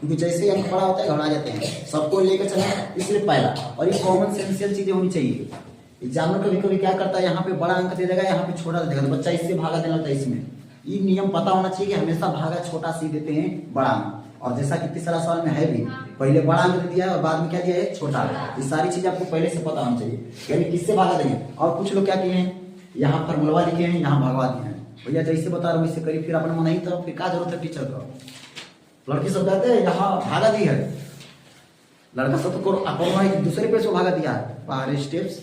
क्योंकि जैसे ही अंक बड़ा होता है घबरा जाते हैं, सबको लेकर चलना, इसलिए पहला। और ये कॉमन सेंसियल चीजें होनी चाहिए। एग्जामिनर कभी कभी क्या करता है, यहाँ पे बड़ा अंक दे देगा, यहाँ पे छोटा दे देगा, तो बच्चा इससे भागा देना होता है। इसमें ये नियम पता होना चाहिए कि हमेशा भागा छोटा सी देते हैं बड़ा अंक। और जैसा कि तीसरा सवाल में है भी, पहले बड़ा अंक दे दिया है और बाद में क्या दिया है, छोटा। ये सारी चीज आपको पहले से पता होनी चाहिए, यानी किससे भागा देंगे। और कुछ लोग क्या किए हैं, यहाँ फॉर्मूला लिखे हैं, यहाँ भगवा दिए हैं। भैया जैसे बता रहा हूँ वैसे करिए, फिर अपना मन नहीं तो फिर क्या जरूरत है टीचर को। लड़की सब कहते हैं यहाँ भागा दी है, लड़का सब तो अपना दूसरे पे से भागा दिया है। बाहर स्टेप्स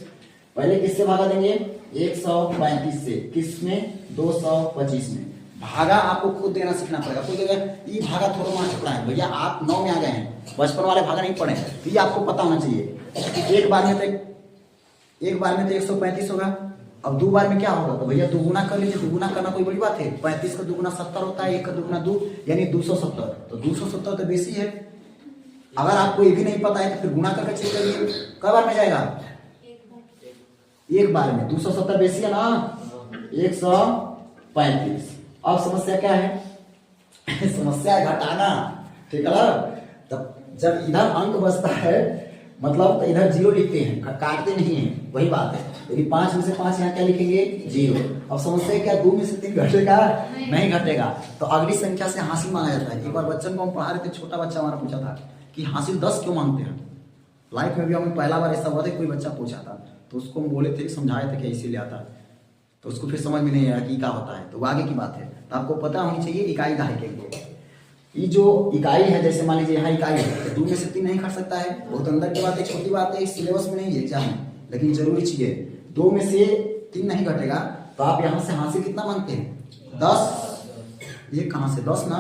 पहले किससे भागा देंगे, 135 से, किसमें, 225 में। भागा आपको खुद देना सीखना पड़ेगा। खुद ये भागा थोड़ा मार पड़ा है भैया, आप 9 में आ गए हैं, बचपन वाले भागा नहीं पड़े, तो ये आपको पता होना चाहिए। एक बार में तो 135 होगा। अब 2 बार में क्या होगा, तो भैया दुगुना कर लीजिए। दुगुना करना कोई बड़ी बात है, 35 का दुगुना 70 होता है, 1 का दुगुना 2 यानी 270। तो 270 तो बेसी है। अगर आपको ये भी नहीं पता है तो फिर गुना करके चेक करिए, कई बार में जाएगा, एक बार में। 270 बेसी है ना, 135। अब समस्या क्या है समस्या है घटाना, ठीक है ना। तब जब इधर अंक बचता है मतलब तो इधर 0 लिखते हैं, काटते नहीं हैं, वही बात है। यदि 5 में से 5 यहाँ क्या लिखेंगे, 0। अब समस्या क्या, 2 में से 3 घटेगा, नहीं घटेगा, तो अगली संख्या से हासिल मांगा जाता है। एक बार बच्चन को हम पढ़ा रहे थे, छोटा बच्चा हमारा पूछा था कि हासिल 10 क्यों मांगते हैं। लाइफ में भी हमें पहला बार ऐसा हुआ था, कोई बच्चा पूछा था, तो उसको हम बोले थे, समझाए थे कि इसीलिए आता है, तो उसको फिर समझ में नहीं आया कि क्या होता है, तो वो आगे की बात है। तो आपको पता होनी चाहिए इकाई दहाई के। ये जो इकाई है, जैसे मान लीजिए यहाँ इकाई है, तो 2 में से 3 नहीं घट सकता है, बहुत अंदर की बात है, छोटी बात है, इस सिलेबस में नहीं है एग्जाम में, लेकिन जरूरी चीज है। 2 में से 3 नहीं घटेगा, तो आप यहाँ से हासिल कितना मांगते हैं, 10। ये कहाँ से 10 ना,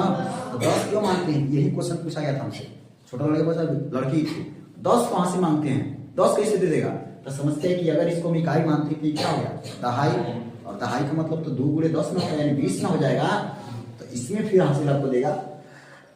तो 10 क्यों मांगते हैं, यही क्वेश्चन पूछा गया था हमसे, छोटा लड़की थी, 10 कहाँ से मांगते हैं, 10 कैसे दे देगा। तो समझते हैं कि अगर इसको हम इकाई मानते हैं, क्या हो गया, दहाई, और दहाई का मतलब तो 2 गुणे 10 में यानी 20 में हो जाएगा, तो इसमें फिर हासिल आपको देगा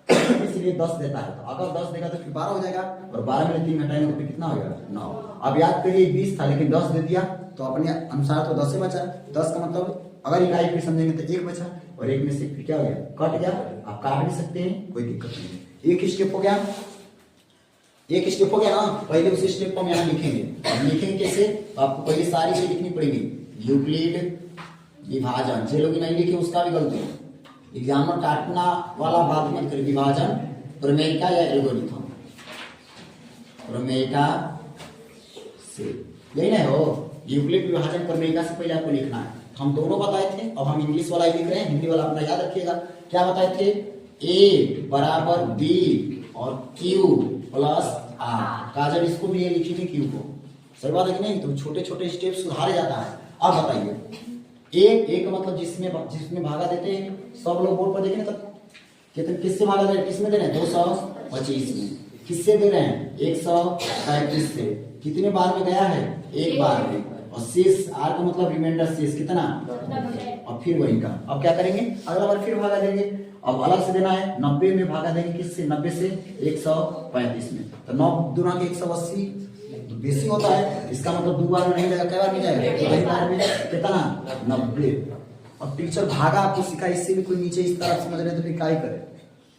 इसलिए 10 देता है। तो अगर 10 देगा तो फिर 12 हो जाएगा, और 12 में 3 घटाएंगे तो फिर कितना हो जाएगा, 9। अब याद करिए 20 था लेकिन 10 दे दिया, तो अपने अनुसार तो 10 से बचा। 10 का मतलब अगर इकाई फिर समझेंगे तो 1 बचा, और 1 में से फिर क्या हो गया, कट गया। आप काट भी सकते हैं, कोई दिक्कत नहीं। एक स्टेप हो गया, एक स्टेप हो गया ना। पहले उस स्टेप को हम यहाँ लिखेंगे, अब लिखेंगे कैसे, तो आपको पहले सारी चीज लिखनी पड़ेगी। यूक्लिड विभाजन, जो लोग नहीं लिखे उसका भी गलती है, एग्जामर काटना वाला बात मत करिए। विभाजन प्रमेयिका या एल्गोरिथम, प्रमेयिका से यही नहीं हो, यूक्लिड विभाजन प्रमेयिका से पहले आपको लिखना है। हम दोनों बताए थे, अब हम इंग्लिश वाला ही लिख रहे हैं, हिंदी वाला अपना याद रखिएगा। क्या बताए थे, ए बराबर बी और क्यू प्लस आर। काजल इसको भी ये लिखी थी क्यू को, सही बात है कि नहीं। तो छोटे छोटे स्टेप सुधारे जाता है। अब बताइए, ए का मतलब जिसमें भागा देते हैं, सब लोग बोर्ड पर देखें तब कितने, किससे भागा दे रहे हैं, किसमें दे रहे हैं, 225 में। किससे दे रहे हैं, 135 से। कितने बार में गया है, 1 बार में। और शेष आर का मतलब रिमाइंडर शेष कितना, और फिर वही का। अब क्या करेंगे, अगला बार फिर भागा देंगे। अब अलग से देना है, 90 में भागा देंगे, किससे, 90 से 135 में। तो 9 दूना के 180 तो बेसी होता है, इसका मतलब 2 बार में नहीं जाएगा, कई बार में जाएगा, तो वही बार में कितना, 90। अब टीचर भागा आपको सिखा, इससे भी कोई नीचे इस तरफ समझ रहे हैं तो फिर क्या ही करे,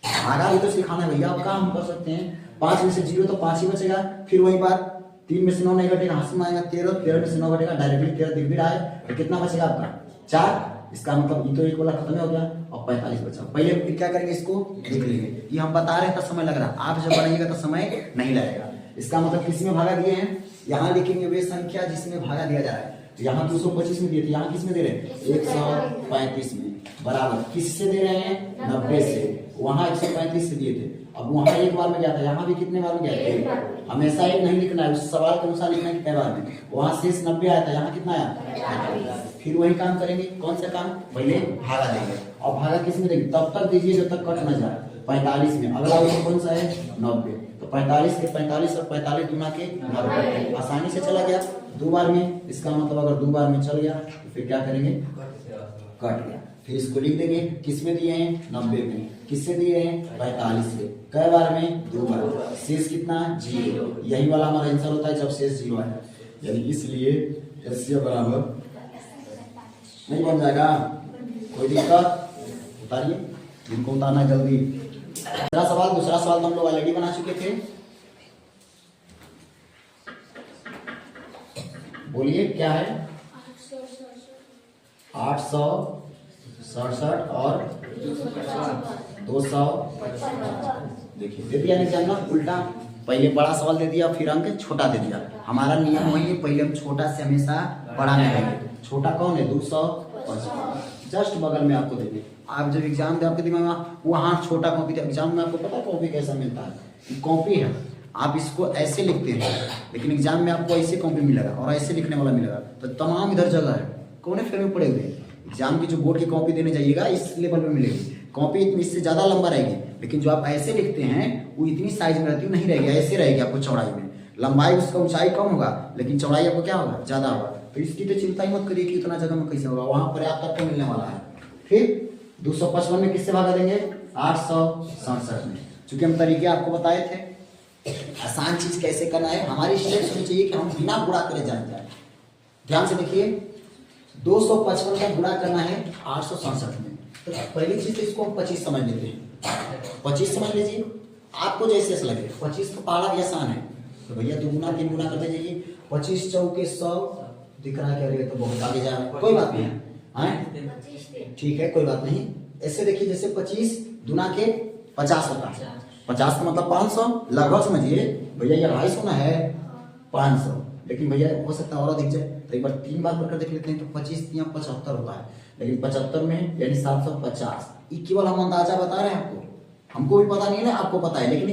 भागा भी तो सिखाना है भैया। अब काम हम कर सकते हैं, 5 में से 0 तो 5 ही बचेगा, फिर वही बात, 3 में से 9 नहीं घटेगा, हासिल में आएगा 13 में से 9 घटेगा, डायरेक्टली 13 दिख भी रहा है, तो कितना बचेगा आपका, 4। इसका मतलब ये तो एक वाला खत्म हो गया, और 45 बचा। पहले फिर क्या करेंगे, इसको लिख लेंगे। ये हम बता रहे हैं तो समय लग रहा है, आप जब बनाइएगा तो समय नहीं लगेगा। इसका मतलब किसमें भागा दिए हैं, यहाँ लिखेंगे वे संख्या जिसमें भागा दिया जा रहा है। तो यहाँ 225 में दिए थे, यहाँ किसमें दे रहे हैं, 135 में, बराबर किससे दे रहे हैं, 90 से। वहां 135 से दिए थे, अब वहां 1 बार में गया था, यहाँ भी कितने बार में गया था, हमेशा 1 नहीं लिखना है, उस सवाल के अनुसार लिखना है कितने बार में। वहां शेष 90 आया था, यहाँ कितना आया, फिर वही काम करेंगे। कौन सा काम, पहले भागा देंगे, और भागा किसमें देंगे, तब तक दीजिए जब तक कट न जाए, 45 में। अगला विषय कौन सा है, 90। तो 45 के 45 और 45 गुना के 90, आसानी से चला गया 2 बार में। इसका मतलब अगर 2 बार में चल गया तो फिर क्या करेंगे, कट गया। फिर इसको लिख देंगे, किसमें दिए हैं, 90 में। किससे दिए हैं, 45 से। कई बार में, 2 बार। शेष कितना, 0। यही वाला हमारा आंसर होता है जब शेष 0 है, यानी इसलिए एलसीएम बराबर नहीं बन जाएगा। कोई दिक्कत, उतारिए, जिनको उतारना जल्दी। दूसरा सवाल तो हम लोग ऑलरेडी बना चुके थे। बोलिए क्या है? 867 और 250। देखिए दे दिया एग्जाम ना उल्टा, पहले बड़ा सवाल दे दिया फिर अंक छोटा दे दिया। हमारा नियम वही है, पहले हम छोटा से हमेशा बड़ा में रहेंगे। छोटा कौन है? 250। जस्ट बगल में आपको देंगे। आप जब एग्जाम दे आपके दिमाग में वहाँ छोटा कॉपी दे, एग्जाम में आपको पता कॉपी कैसा मिलता है? कॉपी है, आप इसको ऐसे लिखते हैं, लेकिन एग्जाम में आपको ऐसे कॉपी मिलेगा और ऐसे लिखने वाला मिलेगा। तो तमाम इधर जगह है, कौन फेर में पड़े हुए। एग्जाम की जो बोर्ड की कॉपी देने जाइएगा इस लेवल पे मिलेगी। कॉपी इससे ज्यादा लंबा रहेगी, लेकिन जो आप ऐसे लिखते हैं वो इतनी साइज में रहती नहीं रहेगी, ऐसे रहेगी आपको चौड़ाई में। लंबाई उसका ऊंचाई कम होगा लेकिन चौड़ाई आपको क्या होगा? ज्यादा होगा। तो इसकी तो चिंता ही मत करिए कि इतना जगह में कैसे होगा, वहां पर्याप्त आपको मिलने वाला है। फिर 255 में किससे भागा देंगे? 867 में। चूंकि हम तरीके आपको बताए थे, आसान चीज कैसे करना है, हमारी स्टेप्स होनी चाहिए कि हम बिना गुणा करे जान जाए। ध्यान से देखिए, 255 का गुणा करना है 867 में। तो पहली चीज तो इसको हम 25 समझ लेते हैं। 25 समझ लीजिए, आपको जैसे लगे। 25 तो पहाड़ा भी आसान है, तो भैया 2 गुना 3 गुना करते जाइए। 25 चौके 100 दिख रहा है क्या? रे तो बहुत आगे जा रहा है, कोई बात नहीं है, ठीक है कोई बात नहीं। ऐसे देखिए जैसे 25 दुना के 50 होता है, 50 का मतलब 500। लगभग समझिए भैया ये 250 ना है 500, लेकिन भैया हो सकता है और अधिक जाए। तो एक बार 3 बार करके देख लेते हैं। तो 25 या 75 होता है, लेकिन 75 में यानी 750। ये केवल हम अंदाजा बता रहे हैं आपको, हमको भी पता नहीं है ना, आपको पता है, लेकिन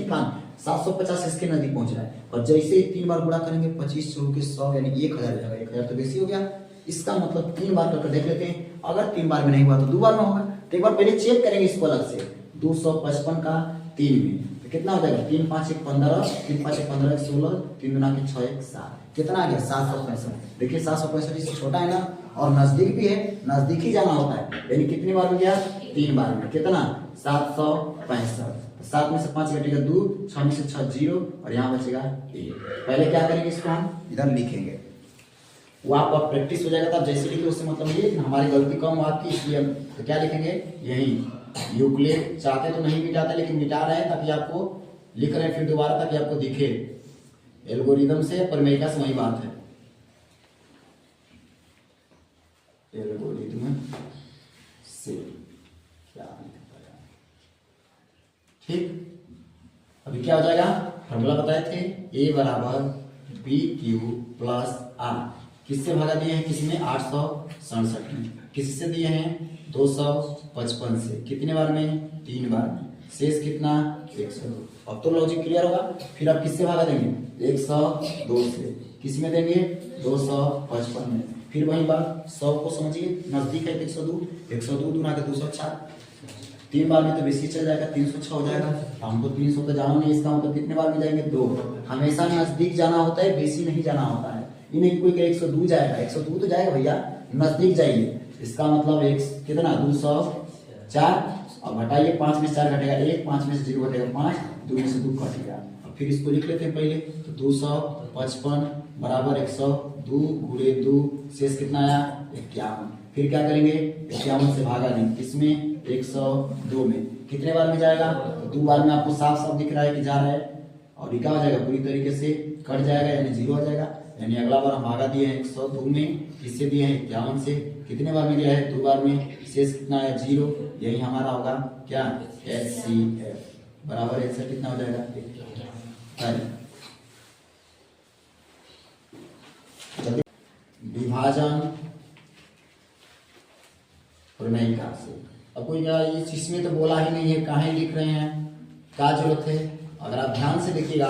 750 इसके नजदीक पहुंच रहा है। और जैसे ही 3 बार गुणा करेंगे 25 चौके 100 यानी 1000 जाएगा। 1000 तो बेसी हो गया, इसका मतलब 3 बार करके देख लेते हैं। अगर 3 बार में नहीं हुआ तो 2 बार में होगा। तो एक बार पहले चेक करेंगे इसको अलग से। 255 का 3 में तो कितना हो जाएगा? 3 5 1 15, 3 5 1 15 16, 3 दुना के 6 1 7। कितना आ गया? 765। देखिए 765 इससे छोटा है ना, और नजदीक भी है, नजदीक ही जाना होता है। यानी कितनी बार में गया? 3 बार में। कितना? 765। 7 में से 5 घटेगा 2, 6 में से 6 0, और यहाँ बचेगा 1। पहले क्या करेंगे? इसको हम इधर लिखेंगे, वो आपका प्रैक्टिस हो जाएगा। तब जैसे लिखे उससे मतलब ये हमारी गलती कम हो आपकी, इसलिए हम तो क्या लिखेंगे? यही यूक्लिड। चाहते तो नहीं मिटाते, लेकिन मिटा रहे हैं ताकि आपको लिख रहे हैं फिर दोबारा, ताकि आपको दिखे। एल्गोरिदम से प्रमेयिका से वही बात है, एल्गोरिदम से क्या ठीक। अभी क्या हो जाएगा? फॉर्मूला बताए थे, ए बराबर बी क्यू प्लस आर। किससे भागा दिए हैं? किसी में? 867 में। किससे दिए हैं? 255 से। कितने बार में? 3 बार में। शेष कितना? 102। अब तो लॉजिक क्लियर होगा। फिर आप किससे भागा देंगे? 102 से। किस में देंगे? 255 में। फिर वही बात, 100 को समझिए नजदीक है 102, 102 दूना के 204। 3 बार में तो बेसी चल जाएगा, 306 हो जाएगा। हमको 300 तो जाना नहीं, इसका मतलब कितने बार में जाएंगे? 2। हमेशा नजदीक जाना होता है, बेसी नहीं जाना होता है। ये नहीं कोई 102 जाएगा, 102 तो जाएगा भैया, नजदीक जाइए। इसका मतलब एक कितना? 204। अब घटाइए, 5 में से 4 घटेगा 1, 5 में से 0 घटेगा 5, 2 में से 2 कट गया। अब फिर इसको लिख लेते हैं पहले। तो 255 बराबर 102 गुणे 2, शेष कितना आया? 51। फिर क्या करेंगे? 51 से भागा देंगे, किसमें? 102 में। कितने बार में जाएगा? तो 2 बार में। आपको साफ साफ दिख रहा है कि जा रहा है, और ये क्या हो जाएगा? पूरी तरीके से कट जाएगा, यानी 0 हो जाएगा। यानी अगला बार हम भागा दिए हैं 102 में, किससे दिए हैं? 51 से। कितने बार में दिया है? 2 बार में। शेष कितना है? 0। यही हमारा होगा क्या? HCF बराबर आंसर कितना हो जाएगा? विभाजन प्रमेयिका से। अब कोई इस इसमें तो बोला ही नहीं है, काहे लिख रहे हैं, क्या जरूरत है? अगर आप ध्यान से देखिएगा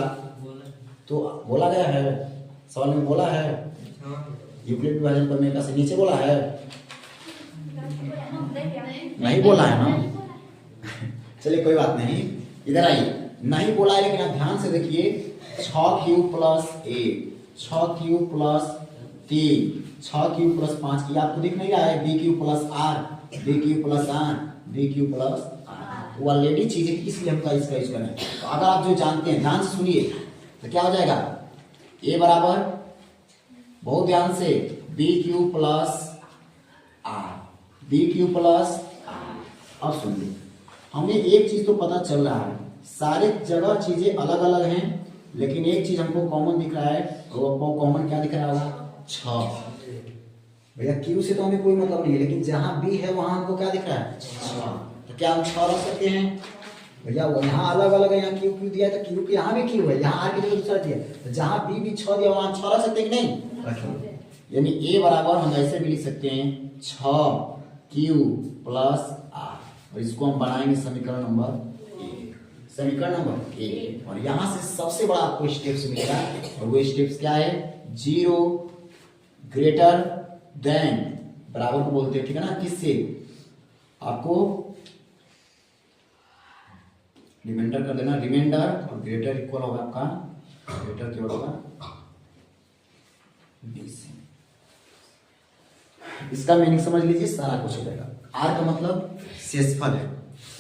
तो बोला गया है, सवाल में बोला है यूक्लिड विभाजन प्रमेयिका से। नीचे बोला है? नहीं बोला है ना। चलिए कोई बात नहीं, इधर आइए। नहीं बोला है, लेकिन आप ध्यान से देखिए। 6q plus 1, 6q plus 3, 6q plus 5, ये आपको दिख नहीं रहा है? bq plus r, bq plus r, bq plus r। वो ऑलरेडी चीज है, इसलिए हम इसका यूज करें। तो अगर आप जो जानते हैं, ध्यान से सुनिए, तो क्या हो जाएगा? a बराबर, बहुत ध्यान से, bq plus r, bq plus r। अब सुनिए, हमें एक चीज तो पता चल रहा है, सारे जगह चीजें अलग अलग हैं, लेकिन एक चीज हमको कॉमन दिख रहा है, वो कॉमन क्या दिख रहा होगा? 6। भैया क्यू से तो हमें कोई मतलब नहीं है, लेकिन जहां बी है वहां हमको क्या दिख रहा है? 6। तो क्या हम 6 रख सकते हैं? भैया वो यहाँ अलग अलग है, यहाँ क्यू क्यू दिया है तो क्यू के यहाँ भी क्यू है, यहाँ आर की जगह दूसरा दिया, तो जहां बी भी 6 दिया वहां 6 रख सकते हैं कि नहीं? रखेंगे। यानी ए बराबर हम ऐसे भी लिख सकते हैं 6Q प्लस आर, और इसको हम बनाएंगे समीकरण नंबर 1, समीकरण नंबर 1। और यहां से सबसे बड़ा आपको स्टेप्स मिलेगा, और वो स्टेप्स क्या है? 0 ग्रेटर देन, बराबर को बोलते हैं, ठीक है ना? किससे? आपको रिमाइंडर कर देना, रिमाइंडर और ग्रेटर इक्वल होगा आपका, ग्रेटर क्या होगा? इसका मीनिंग समझ लीजिए, सारा कुछ हो जाएगा। आर का मतलब शेषफल है,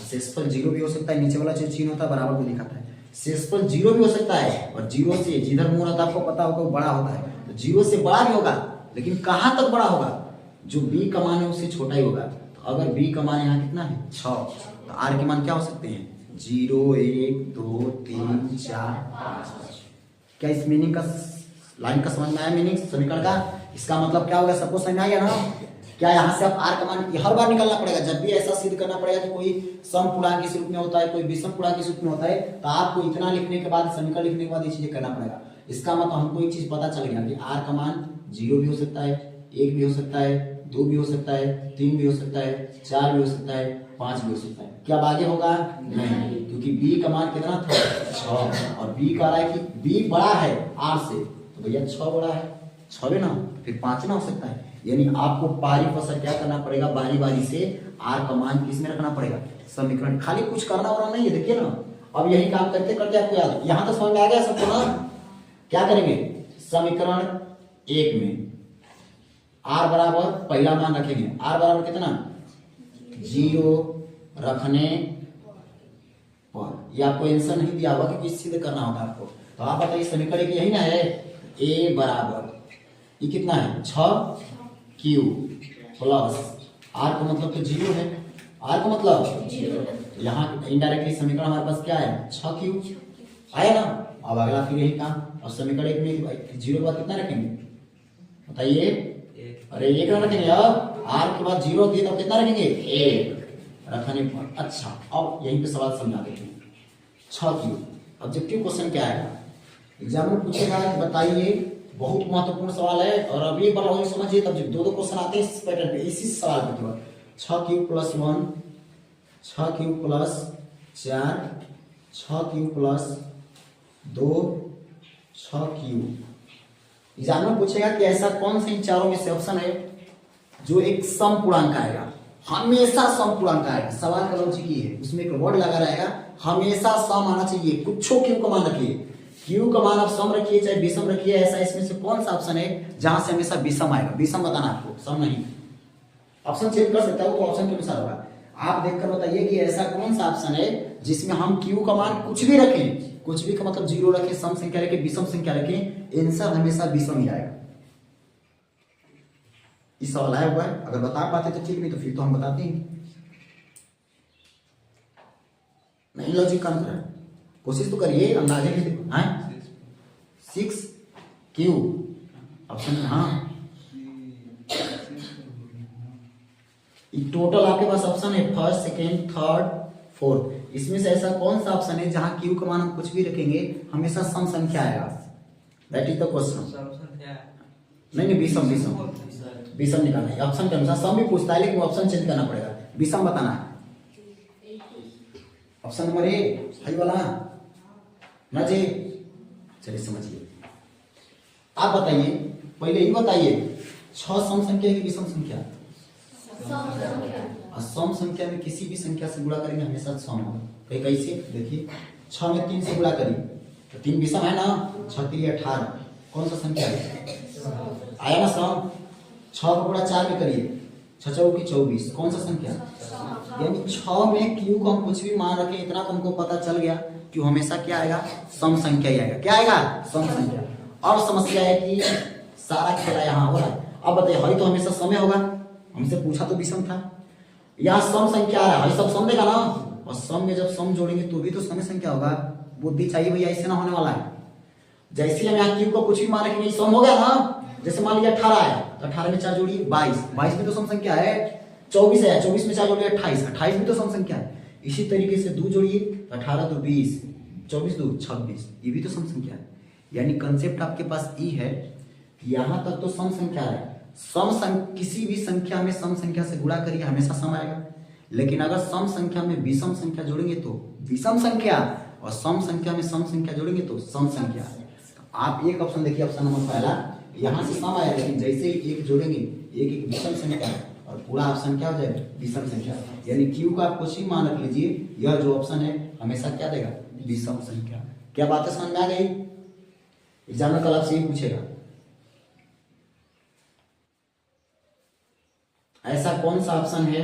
शेषफल 0 भी हो सकता है, नीचे वाला जो चिन्ह होता है बराबर को दिखाता है, शेषफल 0 भी हो सकता है, और 0 से जिधर मुंह रहता है आपको पता होगा वो बड़ा होता है, तो 0 से बड़ा भी होगा, लेकिन कहां तक बड़ा होगा? जो बी का मान है उससे छोटा ही होगा। तो अगर बी का मान यहाँ कितना है? 6, तो आर के मान क्या हो सकते हैं? 0 1 2 3 4 5। क्या इस मीनिंग का लाइन का समझ में आया? मीनिंग समीकरण का इसका मतलब क्या होगा? सबको समझ में आ गया ना? क्या यहाँ से आप आर का मान हर बार निकालना पड़ेगा? जब भी ऐसा सिद्ध करना पड़ेगा कि कोई सम पूर्णांक इस रूप में होता है, कोई विषम पूर्णांक इस रूप में होता है, तो आपको इतना लिखने के बाद, समीकरण लिखने के बाद ये चीजें करना पड़ेगा। इसका मतलब हमको एक चीज पता चल गया कि आर का मान 0 भी हो सकता है, 1 भी हो सकता है, 2 भी हो सकता है, 3 भी हो सकता है, 4 भी हो सकता है, 5 भी हो सकता है। क्या अब आगे होगा? नहीं, क्योंकि बी का मान कितना था? 6, और बी कह रहा है कि बी बड़ा है आर से, तो भैया 6 बड़ा है, 6 ना, फिर 5 ना हो सकता है। यानी आपको बारी पर क्या करना पड़ेगा? बारी बारी से आर का मान किस में रखना पड़ेगा? समीकरण। खाली कुछ करना वाला नहीं है, देखिए ना, अब यही काम करते करते आपको याद, यहाँ तो समझ में आ गया सबको ना? क्या करेंगे? समीकरण 1 में आर बराबर पहला मान रखेंगे, आर बराबर कितना? 0 रखने पर, ये आपको आंसर नहीं दिया हुआ क्योंकि सिद्ध करना होगा आपको। तो आप बताइए समीकरण की यही ना है, ए बराबर ये कितना है? 6Q प्लस आर का मतलब तो 0 है, आर का मतलब 0, यहाँ इनडायरेक्टली समीकरण हमारे पास क्या है? 6Q आया ना। अब अगला फिर यही काम, और समीकरण 1 में 0 के बाद कितना रखेंगे? बताइए। अरे 1 ना रखेंगे, अब आर के बाद 0 दिए तो कितना रखेंगे? 1 रखने पर। अच्छा, अब यहीं पे सवाल समझा देते हैं। 6Q ऑब्जेक्टिव क्वेश्चन क्या आएगा? एग्जाम में पूछेगा कि बताइए, बहुत महत्वपूर्ण सवाल है, और अभी एक बार और समझिए, तब जब 2 क्वेश्चन आते हैं इस पैटर्न पे, इसी सवाल पे केवल 6Q plus 1, 6Q plus 4, 6Q plus 2, 6Q। Exam में पूछेगा कि ऐसा कौन से इन चारों में से ऑप्शन है जो एक सम पूर्णांक आएगा? हमेशा सम पूर्णांक आएगा। सवाल का लॉजिक ये है, उसमें एक वर्ड लगा रहेगा, हमेशा सम आना चाहिए। कुछो क्यू का मान रखिए, क्यू का मान आप सम रखिए चाहे विषम रखिए, ऐसा इसमें से कौन सा ऑप्शन है जहां से हमेशा विषम आएगा? विषम बताना आपको, सम नहीं। ऑप्शन चेंज कर सकता है, तो ऑप्शन के अनुसार होगा। आप देखकर बताइए कि ऐसा कौन सा ऑप्शन है जिसमें हम क्यू का मान कुछ भी रखें, कुछ भी का मतलब 0 रखें, सम संख्या रखें, विषम संख्या रखें, आंसर हमेशा विषम ही आएगा। इस सवाल आया हुआ है, अगर बता पाते तो ठीक, नहीं तो फिर तो हम बताते हैं। नहीं लॉजिक काम कर रहा है, कोशिश तो करिए, अंदाजे में। हाँ 6Q ऑप्शन, हाँ टोटल आपके पास ऑप्शन है फर्स्ट, सेकेंड, थर्ड, फोर्थ। इसमें से ऐसा कौन सा ऑप्शन है जहां क्यू का मान हम कुछ भी रखेंगे हमेशा सम संख्या आएगा? That is the question. नहीं, विषम विषम विषम निकालना है। ऑप्शन के अनुसार सम भी पूछता है, लेकिन ऑप्शन चेंज करना पड़ेगा, विषम बताना है। ऑप्शन नंबर ए सही वाला ना जी? चलिए समझिए, आप बताइए, पहले ये बताइए 6 सम संख्या है कि विषम संख्या? सम संख्या में किसी भी संख्या से गुणा करेंगे हमेशा सम होगा। कैसे? देखिए 6 में 3 से गुणा करिए तो 3 विषम है ना, 6 3 18, कौन सा संख्या है? आया ना सम। 6 का गुणा 4 में करिए, 6 चौक 24, कौन सा संख्या? यानी 6 में क्यू को हम कुछ भी मान रखें, इतना तो हमको पता चल गया कि हमेशा क्या आएगा? सम संख्या ही आएगा। क्या आएगा? सम संख्या। और समस्या है कि सारा खेला यहाँ हो रहा है। अब बताइए, हरी तो हमेशा समय होगा, हमसे पूछा तो विषम था, यहाँ सम संख्या आ रहा है, सब सम देगा ना, और सम में जब सम जोड़ेंगे तो भी तो सम संख्या होगा। बुद्धि चाहिए भैया, इससे ना होने वाला है। जैसे हम यहाँ क्यू को कुछ भी मान रहे सम हो गया ना, जैसे मान लिया 18 है तो 18 में 4 जोड़िए 22, 22 भी तो सम संख्या है। 24 है, 24 में 4 जोड़िए 28, 28 भी तो सम संख्या है। इसी तरीके से 2 जोड़िए 18 तो 20, 24 2 26, ये भी तो सम संख्या है। यानी कंसेप्ट आपके पास ई है, यहां तक तो सम संख्या है। किसी भी संख्या में सम संख्या से गुणा करिए हमेशा सम आएगा। लेकिन अगर सम संख्या में विषम संख्या जोड़ेंगे तो विषम संख्या, और सम संख्या में सम संख्या जोड़ेंगे तो सम संख्या। तो आप एक ऑप्शन देखिए, ऑप्शन नंबर पहला, यहां से सम आया, लेकिन जैसे ही एक जोड़ेंगे एक विषम संख्या और पूरा ऑप्शन क्या हो जाएगा, विषम संख्या। यानी क्यू का आप कुछ ही मान रख लीजिए, यह जो ऑप्शन है हमेशा क्या देगा, विषम संख्या। क्या बात है, समझ में आ गई? एग्जाम में कल आपसे ही पूछेगा, ऐसा कौन सा ऑप्शन है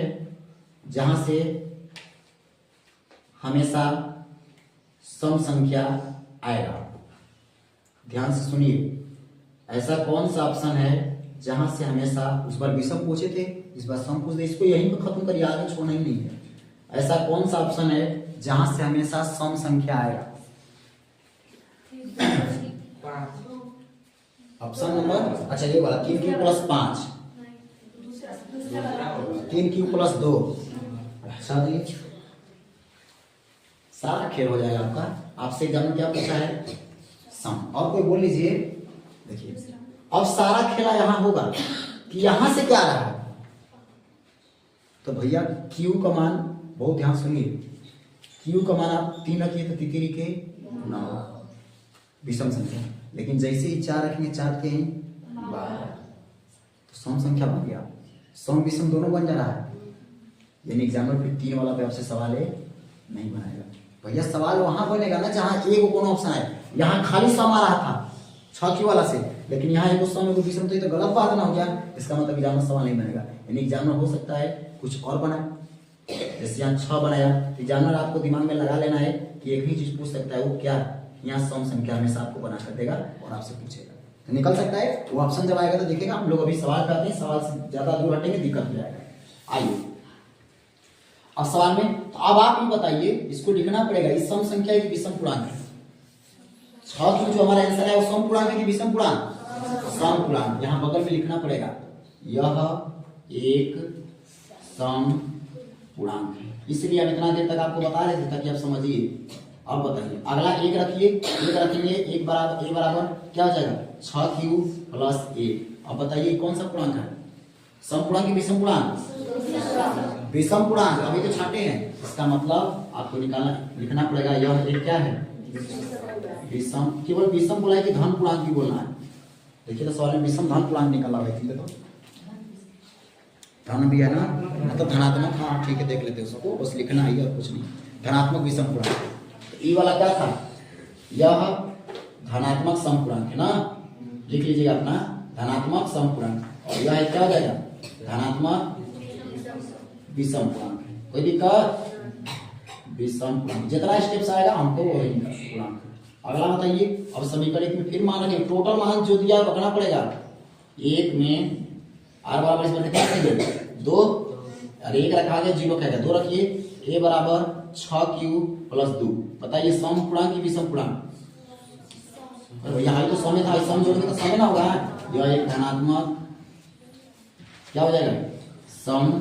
जहां से हमेशा सम संख्या आएगा। ध्यान से सुनिए, ऐसा कौन सा ऑप्शन है जहां से हमेशा, उस बार विषम पूछे थे, इस बार सम पूछ दे, इसको यहीं पर खत्म करिए, आगे छोड़ना ही नहीं है। ऐसा कौन सा ऑप्शन है जहां से हमेशा सम संख्या आएगा। ऑप्शन नंबर, अच्छा ये वाला 3q + 5, 3q + 2, अच्छा देखिए सारा खेल हो जाएगा आपका। आपसे एग्जाम में क्या पूछा है, सम। और कोई बोल लीजिए, देखिए अब सारा खेला यहां होगा कि यहां से क्या आ रहा है। तो भैया क्यू का मान, बहुत ध्यान सुनिए, क्यू का मान आप 3 रखिए तो तितिरी के 9, विषम संख्या। लेकिन जैसे ही 4 रखेंगे, 4 के 12, तो सम संख्या बन गया। सम विषम दोनों बन जा रहा है। यानी एग्जाम्पल फिर 3 वाला पे आपसे सवाल है नहीं बनाएगा भैया। सवाल वहां बनेगा ना जहां एक कौन ऑप्शन है। यहाँ खाली सम आ रहा था 6 वाला से, लेकिन यहाँ एक सम एगो विषम, तो ये तो गलत बात ना हो गया। इसका मतलब एग्जाम में सवाल नहीं बनेगा। यानी एग्जाम में हो सकता है कुछ और बना, जैसे यहाँ 6 बनाया, तो एग्जामिनर आपको दिमाग में लगा लेना है कि एक ही चीज पूछ सकता है, वो क्या, यहाँ सम संख्या हमेशा आपको बना कर देगा और आपसे पूछेगा, तो निकल सकता है वो ऑप्शन। जब आएगा तो देखिएगा, हम लोग अभी सवाल पे आते हैं, सवाल से ज्यादा दूर हटेंगे दिक्कत हो जाएगा। आइए अब सवाल में, तो अब आप ये बताइए, इसको लिखना पड़ेगा, इस सम संख्या है कि विषम पूर्णांक है। 6 की जो हमारा आंसर है वो सम पूर्णांक है कि विषम पूर्णांक, सम पूर्णांक। यहाँ बगल में लिखना पड़ेगा, यह एक सम पूर्णांक है। इसलिए हम इतना देर तक आपको बता रहे थे ताकि आप समझिए। अब बताइए, अगला एक रखिए, एक रखेंगे, एक बराबर ए बराबर क्या हो जाएगा, 6q + 1। अब बताइए कौन सा पूर्णांक है, सम पूर्णांक की विषम पूर्णांक, विषम पूर्णांक। अभी तो छाटे हैं, इसका मतलब आपको निकालना, लिखना पड़ेगा, यह एक क्या है, विषम। केवल विषम बोला है कि धन पूर्णांक भी बोलना है। देखिए तो सवाल में विषम धन पूर्णांक निकला हुआ है, तो धन भी है ना, मतलब धनात्मक, हाँ ठीक है, देख लेते हैं उसको, बस लिखना है और कुछ नहीं। धनात्मक विषम पूर्णांक, ई वाला क्या था, यह धनात्मक सम पूर्णांक है ना, लिख लीजिएगा अपना, धनात्मक सम पूर्णांक। और यह क्या हो जाएगा, धनात्मक विषम पूर्णांक। कोई दिक्कत, विषम पूर्णांक जितना स्टेप्स आएगा हमको वही पूर्णांक। अगला बताइए, अब समीकरण एक में फिर मान रखें, टोटल मान जो दिया रखना पड़ेगा। एक में r बराबर इसमें कितना रखेंगे, 2, और एक रखा गया 0 कहेगा, 2 रखिए, a बराबर 6q + 2। बताइए सम पूर्णांक की विषम पूर्णांक, यहाँ तो सम था, सम जोड़ेंगे तो सम ना होगा। यह एक धनात्मक क्या हो जाएगा, सम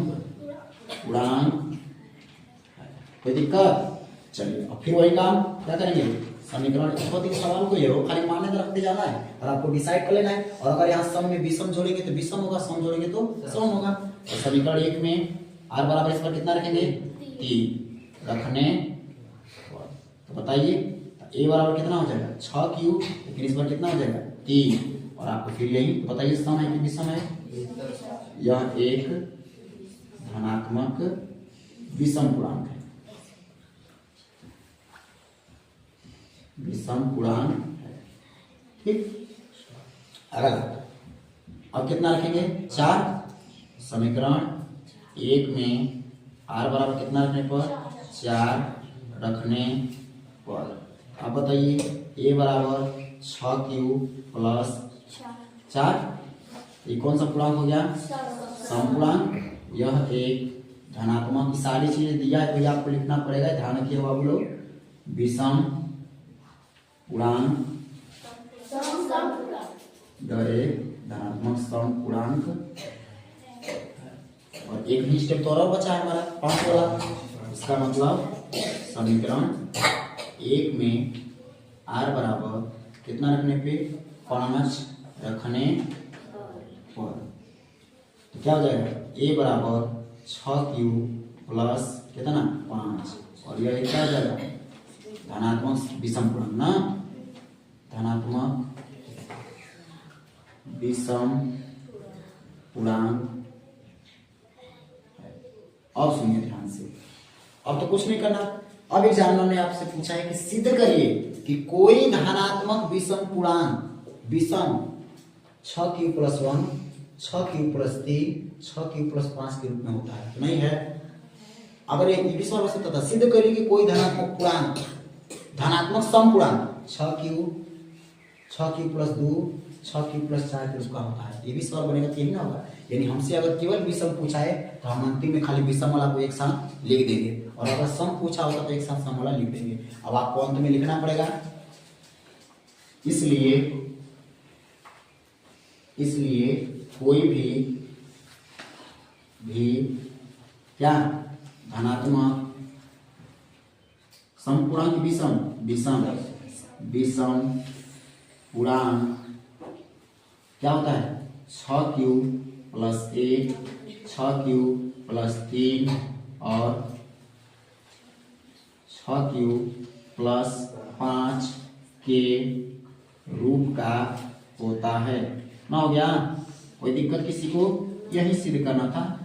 पूर्णांक। कोई दिक्कत, चलिए अब फिर वही काम क्या करेंगे, समीकरण उत्पत्ति के सवाल को ये हो, खाली मानने तो रखते जाना है और आपको डिसाइड कर लेना है। और अगर यहाँ सम में विषम जोड़ेंगे तो विषम होगा, सम जोड़ेंगे तो सम होगा। तो समीकरण 1 में r बराबर इस पर कितना रखेंगे, 3 रखने, तो बताइए a बराबर कितना हो जाएगा, 6q, लेकिन इस पर कितना हो जाएगा, 3। और आपको फिर यही बताइए, सम है कि विषम है, यह एक धनात्मक विषम पूर्णांक है, विषम पूर्णांक है, ठीक। अगला अब कितना रखेंगे, 4। समीकरण 1 में r बराबर कितना रखने पर, 4 रखने पर, अब बताइए a बराबर 6q + 4, ये कौन सा पूर्णांक हो गया, सम पूर्णांक। यह एक धनात्मक की सारी चीजें दिया है तो ये आपको लिखना पड़ेगा, ध्यान रखिए बाबू लोग। विषम पूर्णांक डरे धनात्मक सम पूर्णांक। और एक भी स्टेप तो और बचा है हमारा 5 वाला। इसका मतलब समीकरण 1 में r बराबर कितना रखने पे 5 रखने पर तो क्या हो जाएगा, a बराबर 6q प्लस कितना 5 और यह क्या हो जाएगा धनात्मक विषम पूर्णांक ना, धनात्मक विषम पूर्णांक। अब सुनिए ध्यान से, अब तो कुछ नहीं करना। अब एग्जामिनर ने आपसे पूछा है कि सिद्ध करिए कि कोई धनात्मक विषम पूर्णांक विषम 6q plus 1 6q plus 3 6q plus 5 के रूप में होता है, नहीं है। अगर एक विषम होता था, सिद्ध करिए कि कोई धनात्मक पूर्णांक धनात्मक सम पूर्णांक 6q प्लस 2 6q प्लस 4 के रूप का होता है, ये भी सवाल बनेगा कि नहीं ना होगा। यानी हमसे अगर केवल विषम पूछा है तो हम अंतिम में खाली विषम वाला को एक साथ लिख देंगे, और अगर सम पूछा होता तो एक साथ सम वाला लिख देंगे। अब आपको अंत में लिखना पड़ेगा। इसलिए कोई भी क्या धनात्मक समपूर्णांक विषम पूर्णांक क्या होता है 6q प्लस 1 6q प्लस 3 और 6q प्लस 5 के रूप का होता है ना। हो गया, कोई दिक्कत किसी को? यही सिद्ध करना था।